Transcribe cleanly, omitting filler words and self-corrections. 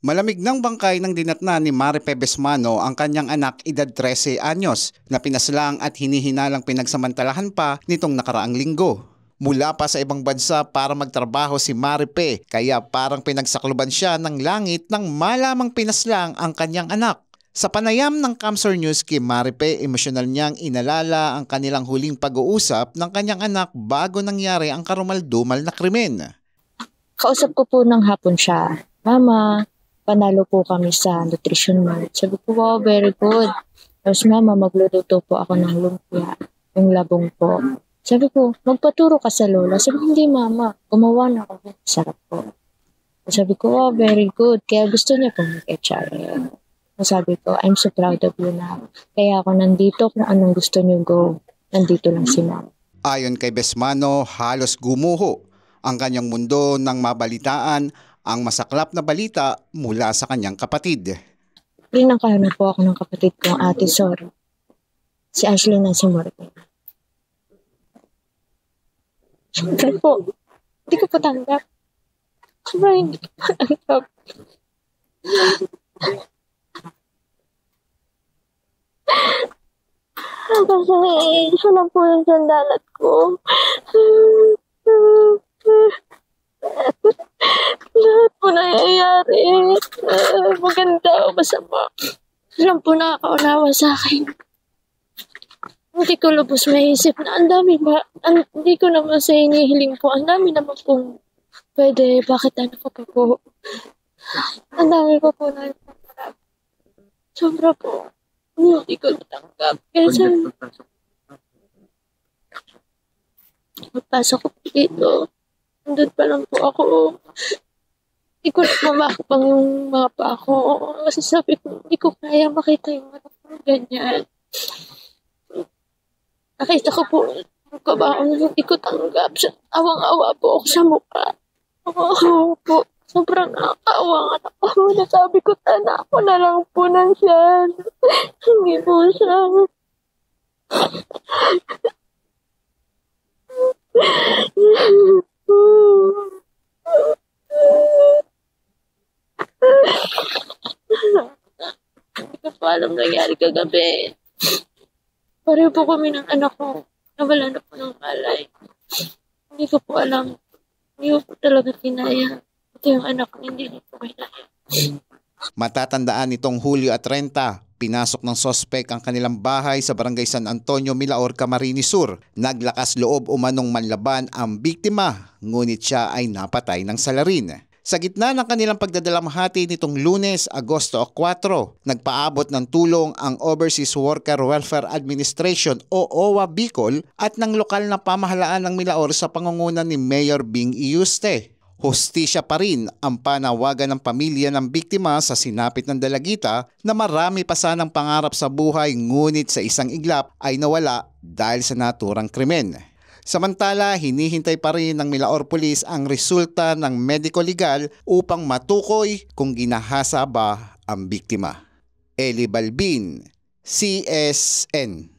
Malamig ng bangkay ng dinatna ni Maripe Besmano ang kanyang anak edad 13 anyos na pinaslang at hinihinalang pinagsamantalahan pa nitong nakaraang linggo. Mula pa sa ibang bansa para magtrabaho si Maripe kaya parang pinagsakluban siya ng langit nang malamang pinaslang ang kanyang anak. Sa panayam ng Kamsur News kay Maripe, emosyonal niyang inalala ang kanilang huling pag-uusap ng kanyang anak bago nangyari ang karumal-dumal na krimen. Kausap ko po ng hapon siya, "Mama, panalo po kami sa nutrition month." Sabi ko, "Wow, very good." Tapos, "Mama, magluluto po ako ng lumpia, yung labong po." Sabi ko, "Magpaturo ka sa lola." Sabi ko, "Hindi, Mama, gumawa na ako. Sarap po." Sabi ko, "Wow, very good." Kaya gusto niya pong mag-HR. Sabi ko, "I'm so proud of you now. Kaya ako nandito kung anong gusto niyo go. Nandito lang si Mama." Ayon kay Besmano, halos gumuho ang kanyang mundo nang mabalitaan ang masaklap na balita mula sa kanyang kapatid. Pinangkahan na po ako ng kapatid ko, Ate Sor. Si Ashley na si Morgan. Siyempre po, hindi ko patanggap. Siyempre, hindi ko patanggap. Kasi siya lang po yung sandalat ko. Lahat po nangyayari. Maganda o masama. Siya lang po nakakaunawa sa akin. Hindi ko lubos maisip na hindi ko naman sa hinihiling po. Ang dami naman pong pwede. Bakit ano ko pa po? Ang dami pa po na pangarap. Sobra po. Hindi ko natanggap. Kaya magpasok ko dito. Nandun pa lang po ako. Hindi ko mamakapang yung mga pa ako. Kasi sabi ko, hindi ko kaya makita yung mga ganyan. Nakita ko po yung kabaon na hindi ko tanggap. Awang-awa po ako sa mukha. Oo po. Sobrang nakakaawa nga ako. Nasabi ko, "Tana ako na lang po ng siyan." Hindi po siya. Hindi ko pa alam nangyari kagabi. Pareho po kami ng anak ko. Nawala na po ng malay. Hindi ko po alam. Hindi ko po talaga kinaya. Ito yung anak ko, hindi ko kinaya. Matatandaan nitong Hulyo 30, pinasok ng sospek ang kanilang bahay sa Barangay San Antonio, Milaor, Camarines Sur. Naglakas loob umanong manlaban ang biktima, ngunit siya ay napatay ng salarin. Sa gitna ng kanilang pagdadalamhati nitong Lunes, Agosto 4, nagpaabot ng tulong ang Overseas Worker Welfare Administration o OWA Bicol at ng lokal na pamahalaan ng Milaor sa pangunguna ni Mayor Bing Iyuste. Hustisya pa rin ang panawagan ng pamilya ng biktima sa sinapit ng dalagita na marami pa sanang pangarap sa buhay ngunit sa isang iglap ay nawala dahil sa naturang krimen. Samantala, hinihintay pa rin ng Milaor Police ang resulta ng medico-legal upang matukoy kung ginahasa ba ang biktima. Eli Balbin, CSN.